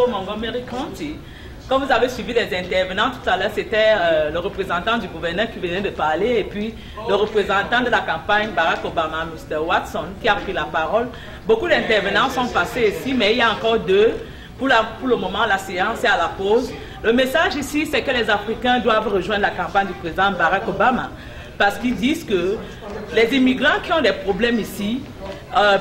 Montgomery County. Comme vous avez suivi les intervenants tout à l'heure, c'était le représentant du gouverneur qui venait de parler et puis le représentant de la campagne Barack Obama, Mr. Watson, qui a pris la parole. Beaucoup d'intervenants sont passés ici, mais il y a encore deux. Pour le moment, la séance est à la pause. Le message ici, c'est que les Africains doivent rejoindre la campagne du président Barack Obama parce qu'ils disent que les immigrants qui ont des problèmes ici,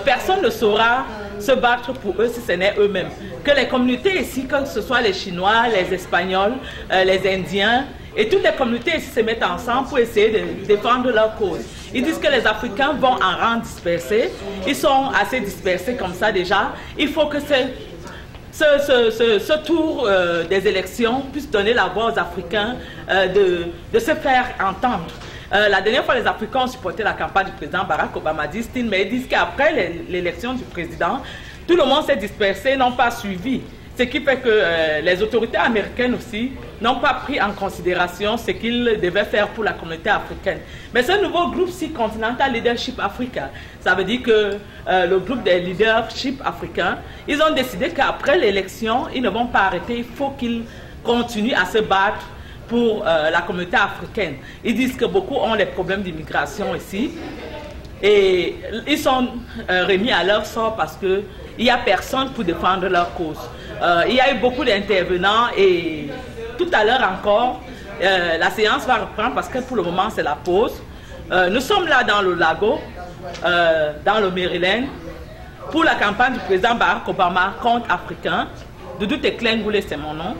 personne ne saura se battre pour eux si ce n'est eux-mêmes. Que les communautés ici, que ce soit les Chinois, les Espagnols, les Indiens, et toutes les communautés ici se mettent ensemble pour essayer de défendre leur cause. Ils disent que les Africains vont en rang dispersés. Ils sont assez dispersés comme ça déjà. Il faut que ce tour des élections puisse donner la voix aux Africains de se faire entendre. La dernière fois, les Africains ont supporté la campagne du président Barack Obama, disent-ils, mais ils disent qu'après l'élection du président, tout le monde s'est dispersé, n'ont pas suivi. Ce qui fait que les autorités américaines aussi n'ont pas pris en considération ce qu'ils devaient faire pour la communauté africaine. Mais ce nouveau groupe Continental Leadership Africa, ça veut dire que le groupe des leadership africains, ils ont décidé qu'après l'élection, ils ne vont pas arrêter, il faut qu'ils continuent à se battre pour la communauté africaine. Ils disent que beaucoup ont des problèmes d'immigration ici et ils sont remis à leur sort parce qu'il n'y a personne pour défendre leur cause. Il y a eu beaucoup d'intervenants et tout à l'heure encore, la séance va reprendre parce que pour le moment c'est la pause. Nous sommes là dans le Lago, dans le Maryland, pour la campagne du président Barack Obama contre Africains. Doudou Teklengoulé, c'est mon nom.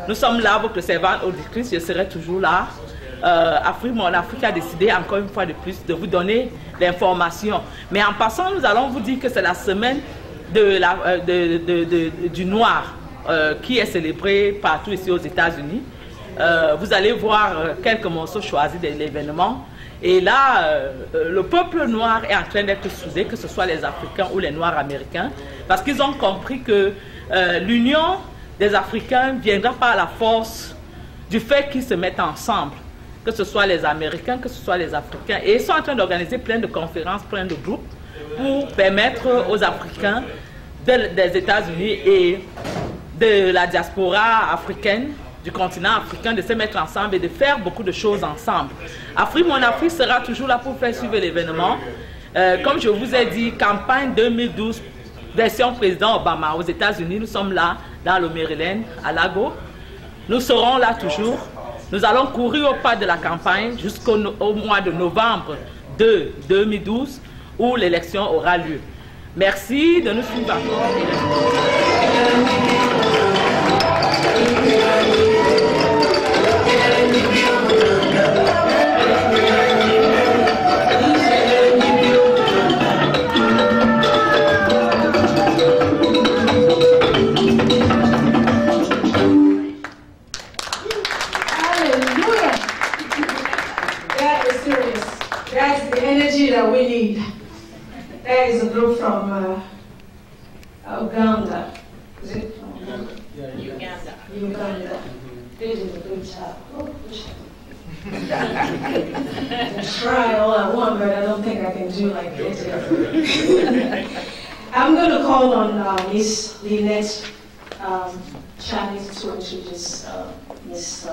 Nous sommes là, votre servante auditrice, je serai toujours là. Mon Afrique a décidé encore une fois de plus de vous donner l'information. Mais en passant, nous allons vous dire que c'est la semaine du noir qui est célébrée partout ici aux États-Unis. Vous allez voir quelques morceaux choisis de l'événement. Et là, le peuple noir est en train d'être soudé, que ce soit les Africains ou les Noirs américains, parce qu'ils ont compris que l'union des Africains viendra par la force du fait qu'ils se mettent ensemble, que ce soit les Américains, que ce soit les Africains. Et ils sont en train d'organiser plein de conférences, plein de groupes pour permettre aux Africains des États-Unis et de la diaspora africaine, du continent africain, de se mettre ensemble et de faire beaucoup de choses ensemble. Mon Afrique sera toujours là pour faire suivre l'événement. Comme je vous ai dit, campagne 2012, version président Obama aux États-Unis, nous sommes là dans le Maryland, à Lago. Nous serons là toujours. Nous allons courir au pas de la campagne jusqu'au mois de novembre de 2012 où l'élection aura lieu. Merci de nous suivre encore. That we need. That is a group from Uganda. Is it from Uganda? Yeah, Uganda. Uganda. They did a good job. Oh, try all I want, but I don't think I can do like they did. I'm going to call on Miss Lynette Chinese to introduce Miss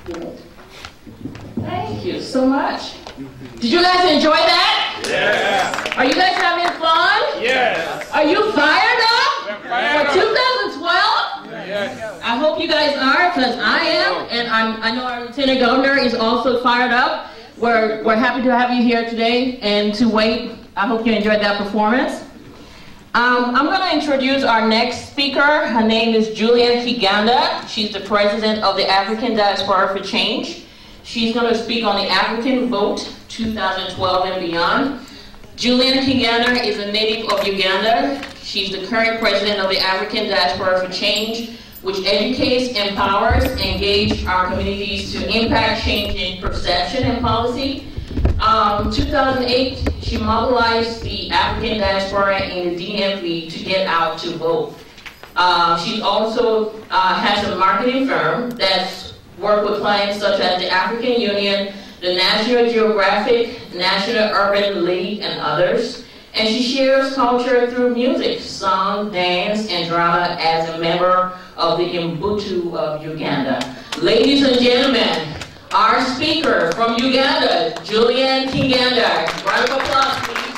Lynette. Thank you so much. Did you guys enjoy that? Yes. Are you guys having fun? Yes. Are you fired up? We're fired for 2012? Yes. I hope you guys are, because I am, and I know our Lieutenant Governor is also fired up. We're happy to have you here today and to wait. I hope you enjoyed that performance. I'm going to introduce our next speaker. Her name is Julian Kiganda. She's the president of the African Diaspora for Change. She's going to speak on the African Vote 2012 and beyond. Julian Kiganda is a native of Uganda. She's the current president of the African Diaspora for Change, which educates, empowers, and engages our communities to impact change in perception and policy. 2008, she mobilized the African diaspora in the DMV to get out to vote. She also has a marketing firm that's worked with clients such as the African Union, the National Geographic, National Urban League, and others. And she shares culture through music, song, dance, and drama as a member of the Ubuntu of Uganda. Ladies and gentlemen, our speaker from Uganda, Julian Kinganda. Round of applause, please.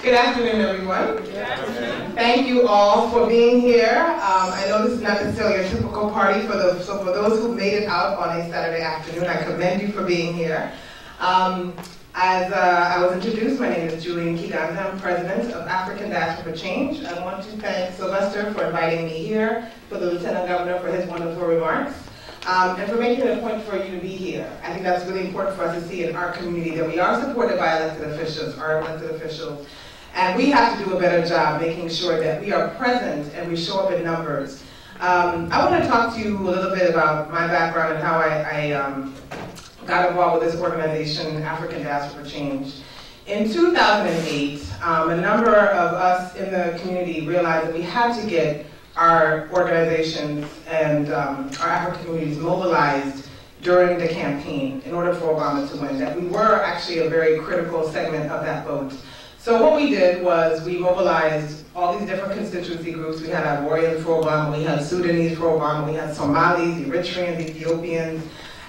Good afternoon, everyone. Good afternoon. Thank you all for being here. I know this is not necessarily a typical party, so for those who made it out on a Saturday afternoon, I commend you for being here. As I was introduced, my name is Julian Kiganda. I'm president of African Diaspora for Change. I want to thank Sylvester for inviting me here, for the Lieutenant Governor for his wonderful remarks, and for making it a point for you to be here. I think that's really important for us to see in our community that we are supported by elected officials, our elected officials. And we have to do a better job making sure that we are present and we show up in numbers. I want to talk to you a little bit about my background and how I got involved with this organization, African Diaspora for Change. In 2008, a number of us in the community realized that we had to get our organizations and our African communities mobilized during the campaign in order for Obama to win, that we were actually a very critical segment of that vote. So what we did was we mobilized all these different constituency groups. We had Ivorians for Obama, we had Sudanese for Obama, we had Somalis, Eritreans, Ethiopians,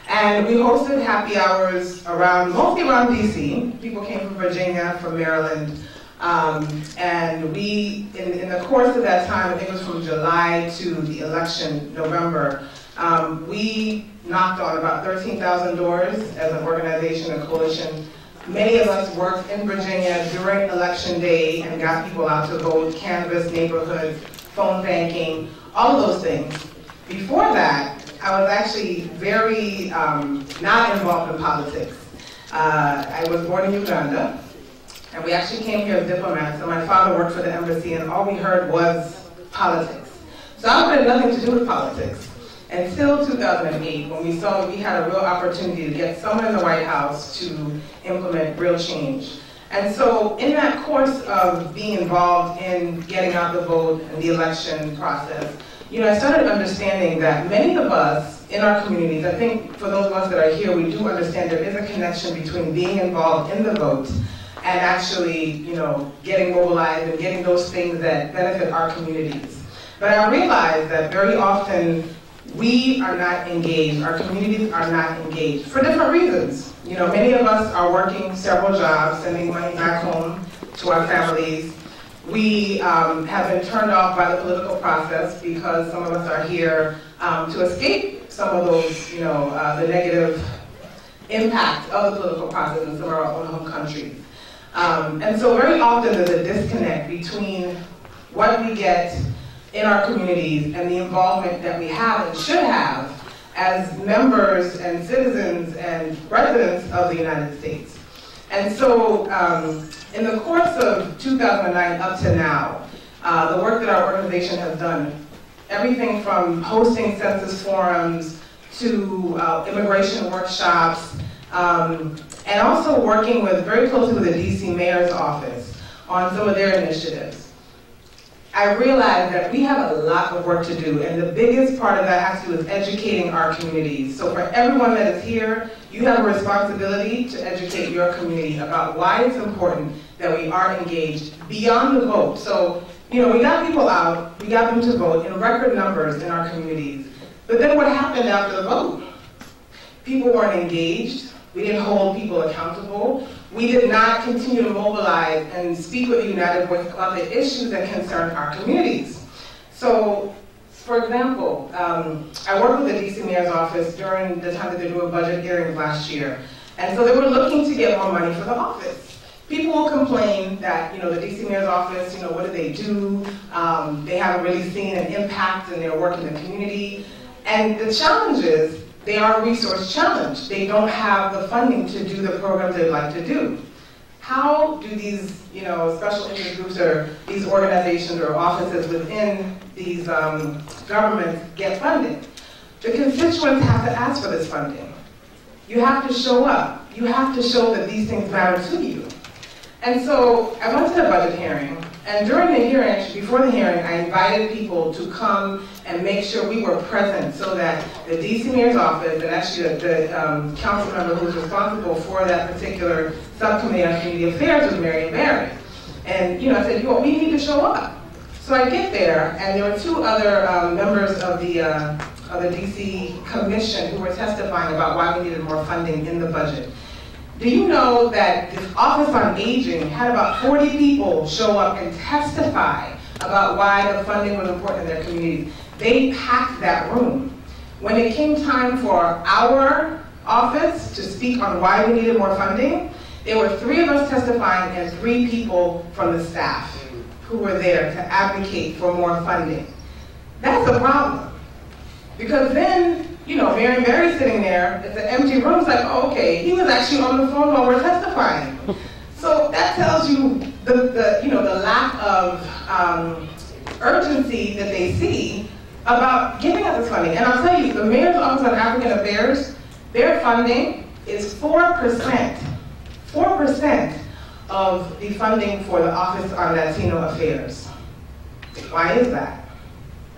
and we hosted happy hours mostly around DC. People came from Virginia, from Maryland, and we, in the course of that time, I think it was from July to the election, November, we knocked on about 13,000 doors as an organization, a coalition. Many of us worked in Virginia during election day and got people out to vote, canvass neighborhoods, phone banking, all of those things. Before that, I was actually very not involved in politics. I was born in Uganda, and we actually came here as diplomats, and my father worked for the embassy, and all we heard was politics. So I wanted nothing to do with politics until 2008, when we saw that we had a real opportunity to get someone in the White House to implement real change. And so in that course of being involved in getting out the vote and the election process, I started understanding that many of us in our communities, I think for those of us that are here, we do understand there is a connection between being involved in the vote and actually, getting mobilized and getting those things that benefit our communities. But I realized that very often we are not engaged, our communities are not engaged for different reasons. Many of us are working several jobs, sending money back home to our families. We have been turned off by the political process because some of us are here to escape some of those, the negative impact of the political process in some of our own home countries. And so very often there's a disconnect between what we get in our communities and the involvement that we have and should have as members and citizens and residents of the United States. And so in the course of 2009 up to now, the work that our organization has done, everything from hosting census forums to immigration workshops, and also working very closely with the DC Mayor's office on some of their initiatives. I realized that we have a lot of work to do, and the biggest part of that has to do with educating our communities. So for everyone that is here, you have a responsibility to educate your community about why it's important that we are engaged beyond the vote. So, we got people out, we got them to vote in record numbers in our communities. But then what happened after the vote? People weren't engaged. We didn't hold people accountable. We did not continue to mobilize and speak with a united voice about the issues that concern our communities. So, for example, I worked with the DC Mayor's office during the time that they were doing budget hearings last year. And so they were looking to get more money for the office. People will complain that, the DC Mayor's office, what do they do? They haven't really seen an impact in their work in the community. And the challenge is, they are resource challenged. They don't have the funding to do the programs they'd like to do. How do these, special interest groups or these organizations or offices within these governments get funding? The constituents have to ask for this funding. You have to show up. You have to show that these things matter to you. And so I went to the budget hearing, and during the hearing, actually before the hearing, I invited people to come and make sure we were present so that the DC Mayor's office, and actually the council member who was responsible for that particular subcommittee on community affairs was Mary. And I said, we need to show up. So I get there, and there were two other members of the DC Commission who were testifying about why we needed more funding in the budget. Do you know that the Office on Aging had about 40 people show up and testify about why the funding was important in their communities? They packed that room. When it came time for our office to speak on why we needed more funding, there were 3 of us testifying and 3 people from the staff who were there to advocate for more funding. That's a problem. Because then, you know, Mary and Barry's sitting there, it's an empty room, it's like, oh, okay, he was actually on the phone while we're testifying. So that tells you the lack of urgency that they see about giving us this funding. And I'll tell you, the Mayor's Office on African Affairs, their funding is 4%. 4% of the funding for the Office on Latino Affairs. Why is that?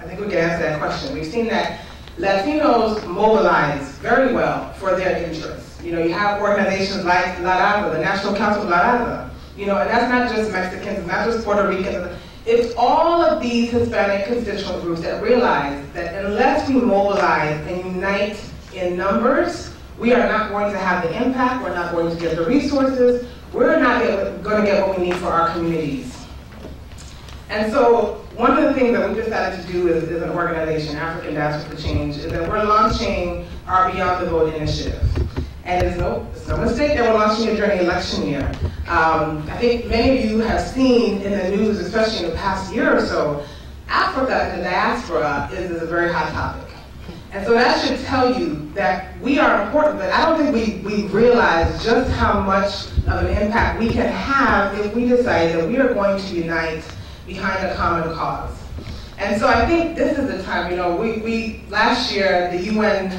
I think we can answer that question. We've seen that Latinos mobilize very well for their interests. You know, you have organizations like La Raza, the National Council of La Raza, you know, and that's not just Mexicans, it's not just Puerto Ricans. It's all of these Hispanic constituent groups that realize that unless we mobilize and unite in numbers, we are not going to have the impact, we're not going to get the resources, we're not going to get what we need for our communities. And so one of the things that we decided to do as an organization, African Diaspora for Change, is that we're launching our Beyond the Vote initiative. And it's no mistake that we're launching it during the election year. I think many of you have seen in the news, especially in the past year or so, Africa and the diaspora is a very hot topic. And so that should tell you that we are important, but I don't think we realize just how much of an impact we can have if we decide that we are going to unite behind a common cause. And so I think this is the time, you know, we last year, the UN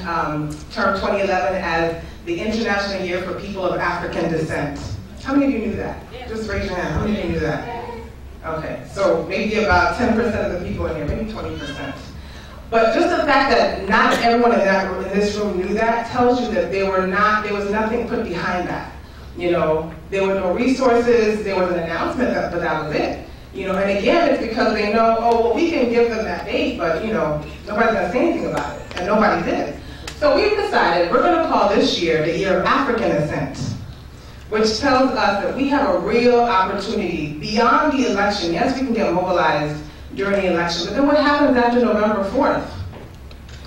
termed 2011 as the International Year for People of African Descent. How many of you knew that? Yeah. Just raise your hand. How many of you knew that? Okay, so maybe about 10% of the people in here, maybe 20%. But just the fact that not everyone in this room knew that tells you that there was nothing put behind that. You know, there were no resources, there was an announcement, but that was it. You know, and again, it's because they know, oh, well, we can give them that date, but, you know, nobody's going to say anything about it, and nobody did. So we've decided we're going to call this year the Year of African Ascent, which tells us that we have a real opportunity beyond the election. Yes, we can get mobilized during the election, but then what happens after November 4th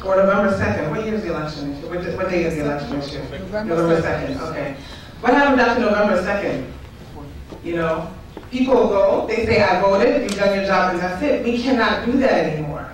or November 2nd? What year is the election? What day is the election this year? November 2nd, okay. What happens after November 2nd? You know, people go, they say, I voted, you've done your job, and that's it. We cannot do that anymore.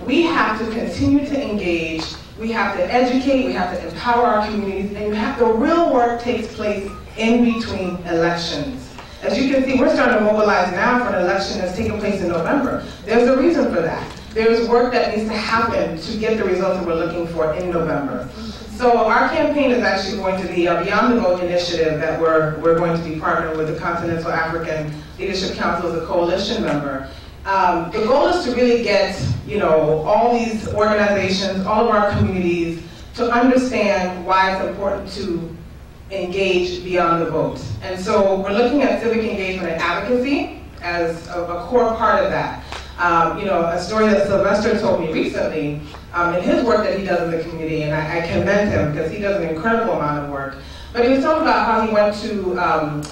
We have to continue to engage, we have to educate, we have to empower our communities, and the real work takes place in between elections. As you can see, we're starting to mobilize now for an election that's taking place in November. There's a reason for that. There's work that needs to happen to get the results that we're looking for in November. So our campaign is actually going to be a Beyond the Vote initiative that we're going to be partnering with the Continental African Leadership Council as a coalition member. The goal is to really get, you know, all these organizations, all of our communities to understand why it's important to engage beyond the vote. And so we're looking at civic engagement and advocacy as a core part of that. You know, a story that Sylvester told me recently in his work that he does in the community, and I commend him because he does an incredible amount of work. But he was talking about how he went to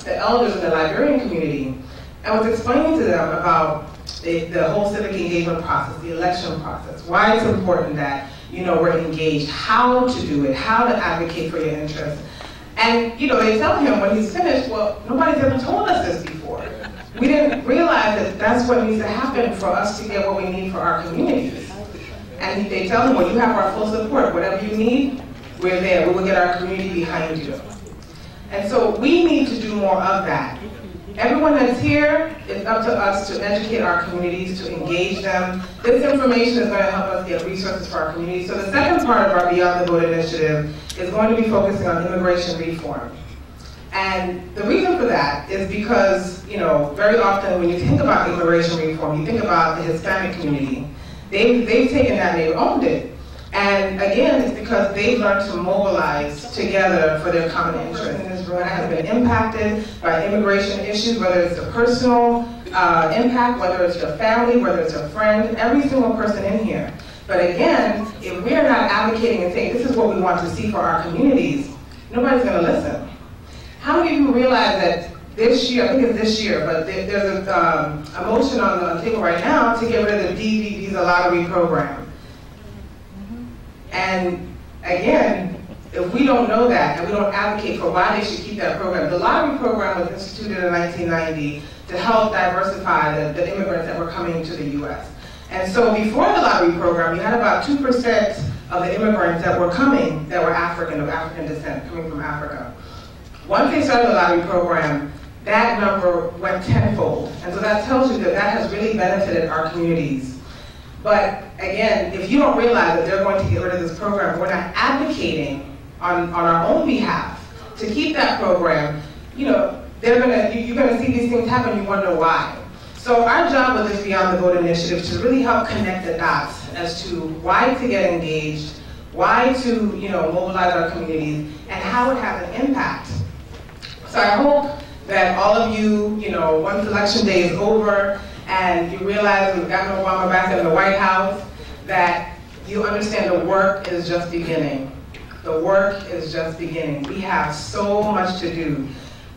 the elders in the Liberian community and was explaining to them about the whole civic engagement process, the election process, why it's important that, you know, we're engaged, how to do it, how to advocate for your interests. And, you know, they tell him when he's finished, well, nobody's ever told us this before. We didn't realize that that's what needs to happen for us to get what we need for our communities. And they tell him, well, you have our full support. Whatever you need, we're there. We will get our community behind you. And so we need to do more of that. Everyone that's here, it's up to us to educate our communities, to engage them. This information is going to help us get resources for our communities. So the second part of our Beyond the Vote initiative is going to be focusing on immigration reform. And the reason for that is because, you know, very often when you think about immigration reform, you think about the Hispanic community. They've taken that and they've owned it. And again, it's because they've learned to mobilize together for their common interests. And this room has been impacted by immigration issues, whether it's the personal impact, whether it's your family, whether it's your friend, every single person in here. But again, if we're not advocating and saying this is what we want to see for our communities, nobody's going to listen. How many of you realize that this year, I think it's this year, but there's a motion on the table right now to get rid of the DV Visa Lottery program. And again, if we don't know that and we don't advocate for why they should keep that program, the lottery program was instituted in 1990 to help diversify the immigrants that were coming to the U.S. And so before the lottery program, you had about 2% of the immigrants that were coming that were African, of African descent, coming from Africa. Once they started the lottery program, that number went tenfold. And so that tells you that that has really benefited our communities. But again, if you don't realize that they're going to get rid of this program, we're not advocating on our own behalf to keep that program, you know, you're gonna see these things happen, you wonder why. So our job with this Beyond the Vote initiative is to really help connect the dots as to why to get engaged, why to, you know, mobilize our communities, and how it has an impact. So I hope that all of you, you know, once election day is over and you realize we've gotten Obama back in the White House, that you understand the work is just beginning. The work is just beginning. We have so much to do.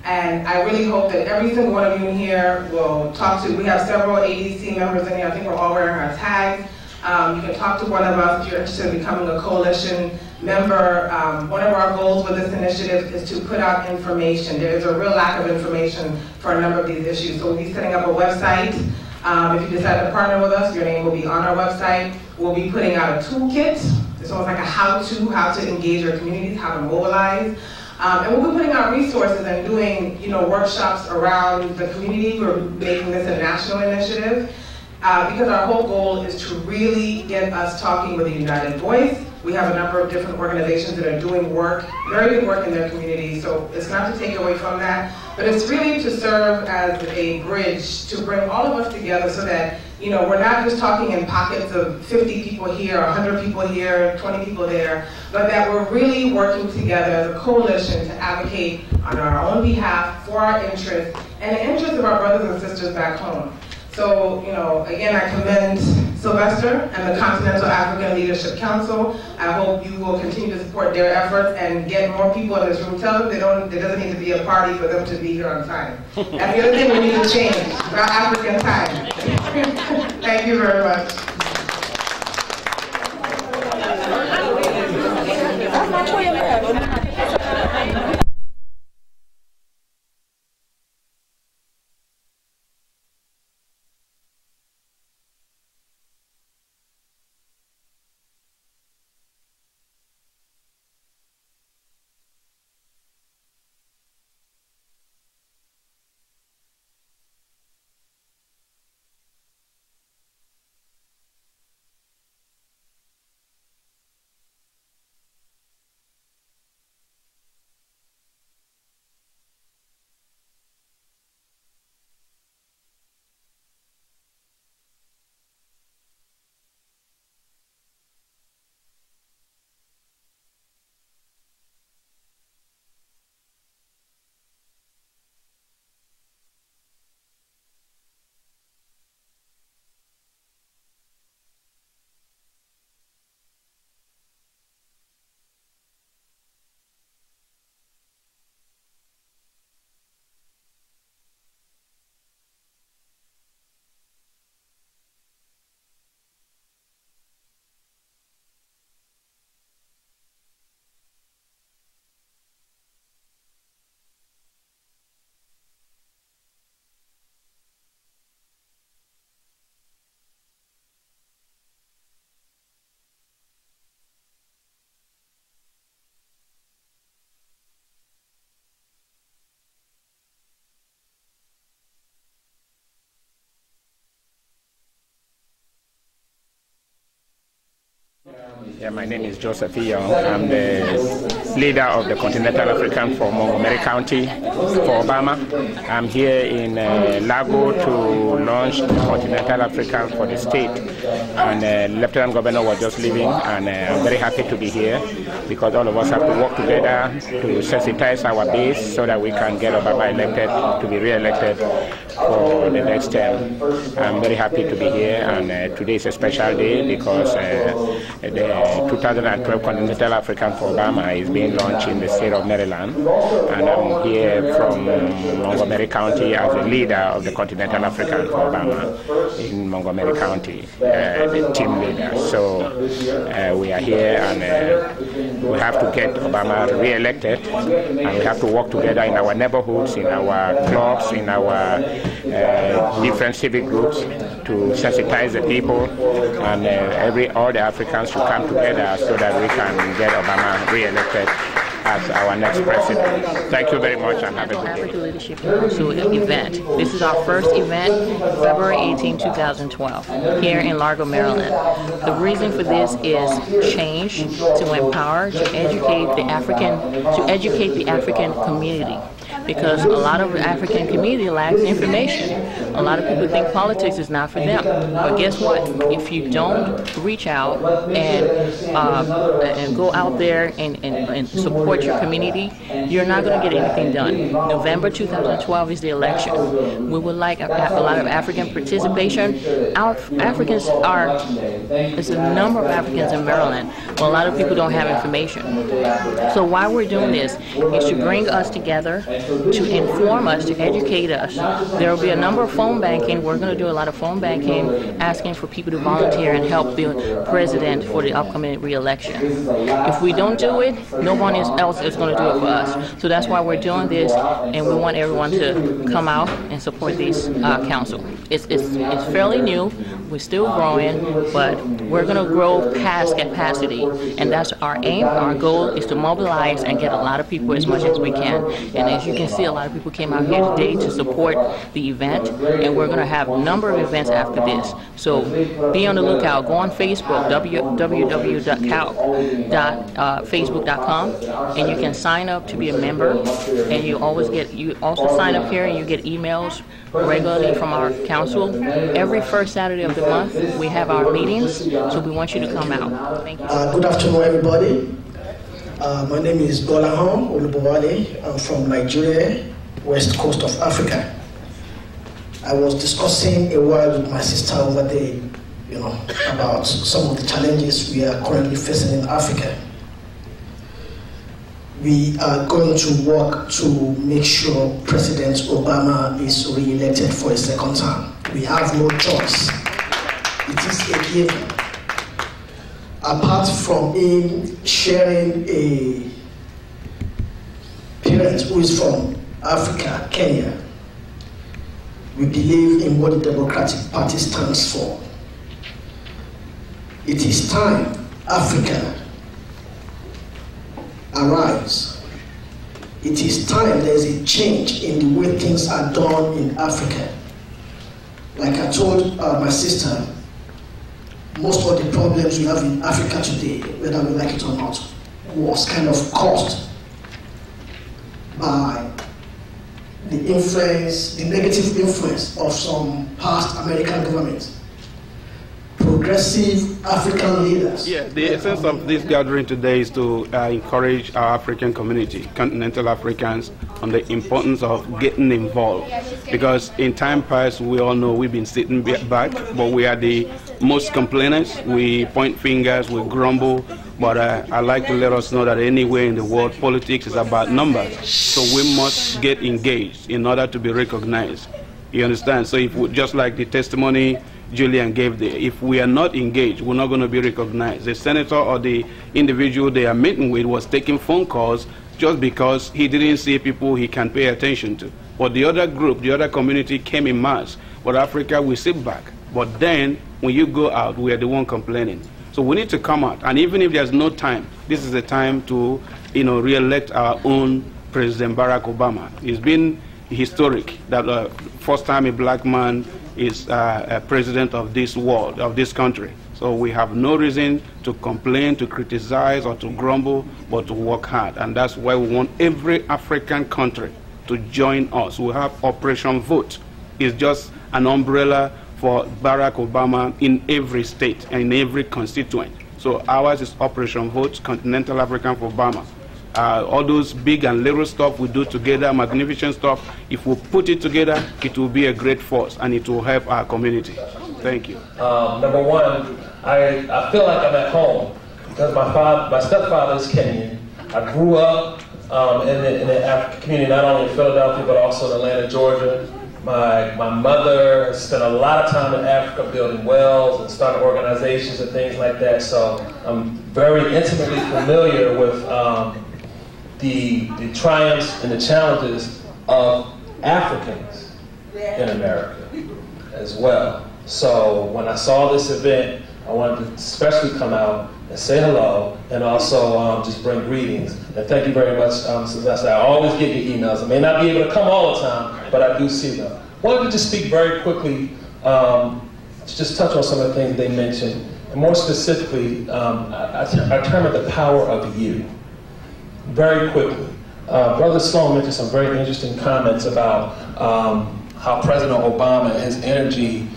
And I really hope that every single one of you in here will talk to, we have several ADC members in here, I think we're all wearing our tags. You can talk to one of us if you're interested in becoming a coalition member. One of our goals with this initiative is to put out information. There is a real lack of information for a number of these issues. So we'll be setting up a website. If you decide to partner with us, your name will be on our website. We'll be putting out a toolkit. It's almost like a how to engage your communities, how to mobilize. And we'll be putting out resources and doing, you know, workshops around the community. We're making this a national initiative because our whole goal is to really get us talking with a united voice. We have a number of different organizations that are doing work, very good work in their community, so it's not to take away from that, but it's really to serve as a bridge to bring all of us together so that, you know, we're not just talking in pockets of 50 people here, 100 people here, 20 people there, but that we're really working together as a coalition to advocate on our own behalf for our interests and the interests of our brothers and sisters back home. So, you know, again, I commend Sylvester and the Continental African Leadership Council. I hope you will continue to support their efforts and get more people in this room. Tell them there doesn't need to be a party for them to be here on time. And the other thing we need to change, about African time. Thank you very much. Yeah, my name is Joseph Iyong. I'm the leader of the Continental African for Montgomery County for Obama. I'm here in Lago to launch the Continental African for the state. And Lieutenant Governor was just leaving, and I'm very happy to be here because all of us have to work together to sensitize our base so that we can get Obama elected to be re-elected for the next term. I'm very happy to be here, and today is a special day because the 2012 Continental African for Obama is being launched in the state of Maryland, and I'm here from Montgomery County as the leader of the Continental African for Obama in Montgomery County, the team leader. So we are here, and we have to get Obama re-elected, and we have to work together in our neighborhoods, in our clubs, in our different civic groups to sensitize the people, and all the Africans should come together so that we can get Obama re-elected as our next president. Thank you very much, and have a good day. African Leadership Council event. This is our first event, February 18, 2012, here in Largo, Maryland. The reason for this is change, to empower, to educate the African community. Because a lot of the African community lacks information. A lot of people think politics is not for them. But guess what? If you don't reach out and go out there and support your community, you're not going to get anything done. November 2012 is the election. We would like a lot of African participation. There's a number of Africans in Maryland, but a lot of people don't have information. So why we're doing this is to bring us together, to inform us, to educate us. There will be a number of phone banking. We're going to do a lot of phone banking, asking for people to volunteer and help the president for the upcoming re-election. If we don't do it, no one else is going to do it for us. So that's why we're doing this, and we want everyone to come out and support this council. It's fairly new. We're still growing, but we're going to grow past capacity, and that's our aim. Our goal is to mobilize and get a lot of people as much as we can. And as you can see, a lot of people came out here today to support the event, and we're going to have a number of events after this. So be on the lookout. Go on Facebook, www.facebook.com, and you can sign up to be a member. And you also sign up here, and you get emails regularly from our council. Every first Saturday of the month, we have our meetings, so we want you to come out. Thank you. Good afternoon, everybody. My name is Bolahon Olubowale. I'm from Nigeria, west coast of Africa. I was discussing a while with my sister over there, about some of the challenges we are currently facing in Africa. We are going to work to make sure President Obama is re-elected for a second term. We have no choice. It is a given. Apart from him sharing a parent who is from Africa, Kenya, we believe in what the Democratic Party stands for. It is time, Africa, arise. It is time there is a change in the way things are done in Africa. Like I told my sister, most of the problems we have in Africa today, whether we like it or not, was kind of caused by the negative influence of some past American governments. Progressive African leaders. Yeah, the essence of this gathering today is to encourage our African community, continental Africans, on the importance of getting involved. Because in time past, we all know we've been sitting back, but we are the most complainants. We point fingers, we grumble, but I like to let us know that anywhere in the world, politics is about numbers. So we must get engaged in order to be recognized. You understand? So if we, just like the testimony Julian gave there, if we are not engaged, we're not going to be recognized. The senator or the individual they are meeting with was taking phone calls just because he didn't see people he can pay attention to. But the other group, the other community came in mass. But Africa, we sit back. But then, when you go out, we are the one complaining. So we need to come out. And even if there's no time, this is the time to, re-elect our own President Barack Obama. It's been historic that first time a black man is a president of this world, of this country. So we have no reason to complain, to criticize, or to grumble, but to work hard. And that's why we want every African country to join us. We have Operation Vote. It's just an umbrella for Barack Obama in every state and in every constituent. So ours is Operation Vote, Continental African for Obama. all those big and little stuff we do together, magnificent stuff, if we put it together, it will be a great force and it will help our community. Thank you. Number one, I feel like I'm at home because my stepfather is Kenyan. I grew up in the African community, not only in Philadelphia, but also in Atlanta, Georgia. My mother spent a lot of time in Africa building wells and starting organizations and things like that, so I'm very intimately familiar with the triumphs and the challenges of Africans in America as well. So when I saw this event, I wanted to especially come out and say hello, and also just bring greetings. And thank you very much, Sylvester. I always get your emails. I may not be able to come all the time, but I do see them. I wanted to just speak very quickly, to just touch on some of the things they mentioned, and more specifically, I term it the power of you. Very quickly. Brother Sloan mentioned some very interesting comments about how President Obama and his energy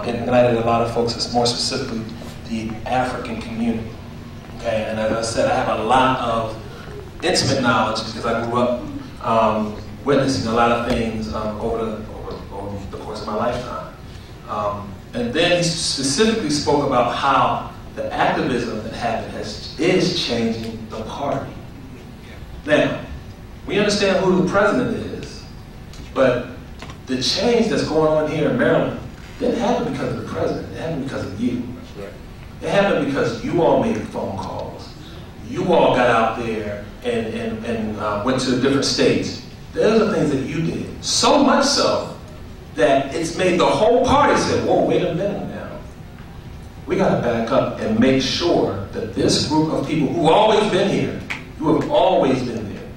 ignited a lot of folks, more specifically the African community. Okay, and as I said, I have a lot of intimate knowledge because I grew up witnessing a lot of things over the course of my lifetime. And then he specifically spoke about how the activism that happened is changing the party. Now, we understand who the president is, but the change that's going on here in Maryland didn't happen because of the president. It happened because of you. It happened because you all made phone calls. You all got out there and went to different states. Those are things that you did. So much so that it's made the whole party say, whoa, wait a minute now. We got to back up and make sure that this group of people who've always been here, who have always been there,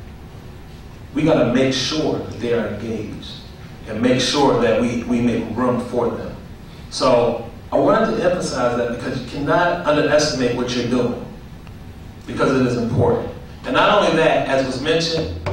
we got to make sure that they are engaged and make sure that we make room for them. So I wanted to emphasize that because you cannot underestimate what you're doing because it is important. And not only that, as was mentioned,